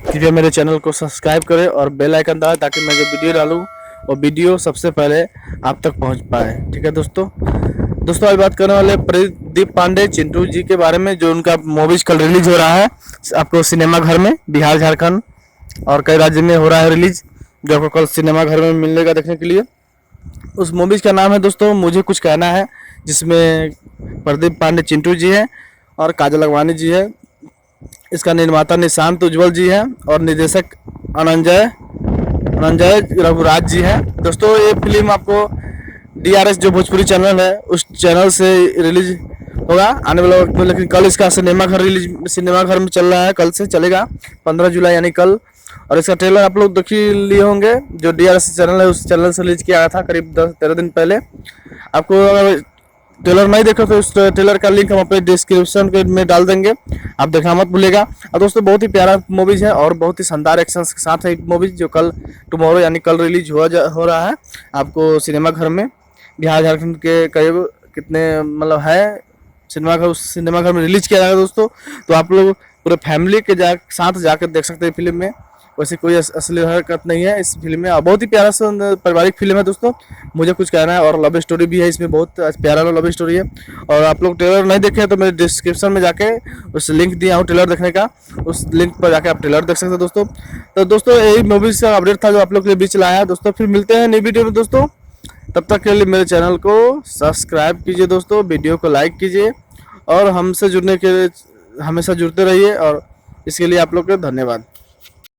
कृपया मेरे चैनल को सब्सक्राइब करें और बेल आइकन दबाएं ताकि मैं जो वीडियो डालूँ वो वीडियो सबसे पहले आप तक पहुंच पाए। ठीक है दोस्तों। दोस्तों अभी बात करने वाले प्रदीप पांडे चिंटू जी के बारे में, जो उनका मूवीज कल रिलीज हो रहा है आपको सिनेमा घर में, बिहार झारखंड और कई राज्य में हो रहा है रिलीज, जो आपको कल सिनेमा घर में मिलेगा देखने के लिए। उस मूवीज का नाम है दोस्तों मुझे कुछ कहना है, जिसमें प्रदीप पांडे चिंटू जी हैं और काजल अगवानी जी है। इसका निर्माता निशांत उज्ज्वल जी हैं और निर्देशक अनंजय अनंजय रघुराज जी हैं। दोस्तों ये फिल्म आपको DRS जो भोजपुरी चैनल है उस चैनल से रिलीज होगा आने वाला वक्त में, लेकिन कल इसका सिनेमा घर में चल रहा है, कल से चलेगा 15 जुलाई यानी कल। और इसका ट्रेलर आप लोग देख ही लिए होंगे, जो DRS चैनल है उस चैनल से रिलीज किया गया था करीब 10-13 दिन पहले। आपको अगर ट्रेलर नहीं देखो तो उस ट्रेलर का लिंक हम अपने डिस्क्रिप्शन में डाल देंगे, आप देखना मत भूलिएगा। और दोस्तों बहुत ही प्यारा मूवीज है और बहुत ही शानदार एक्शन के साथ है मूवीज, जो कल टुमारो यानी कल रिलीज हो रहा है आपको सिनेमा घर में। बिहार झारखंड के करीब कितने मतलब है सिनेमा घर, उस सिनेमा घर में रिलीज किया जाएगा दोस्तों। तो आप लोग पूरे फैमिली के साथ जाकर देख सकते हैं फिल्म में। वैसे कोई असली हरकत नहीं है इस फिल्म में, और बहुत ही प्यारा सा पारिवारिक फिल्म है दोस्तों। मुझे कुछ कहना है, और लव स्टोरी भी है इसमें, बहुत प्यारा लव स्टोरी है। और आप लोग ट्रेलर नहीं देखे हैं तो मेरे डिस्क्रिप्शन में जाके उस लिंक दिया हूँ ट्रेलर देखने का, उस लिंक पर जाके आप ट्रेलर देख सकते हैं दोस्तों। तो दोस्तों यही मूवीज का अपडेट था जो आप लोग के लिए बीच लाया है दोस्तों। फिर मिलते हैं नई वीडियो में दोस्तों, तब तक के लिए मेरे चैनल को सब्सक्राइब कीजिए दोस्तों, वीडियो को लाइक कीजिए और हमसे जुड़ने के लिए हमेशा जुड़ते रहिए, और इसके लिए आप लोग को धन्यवाद।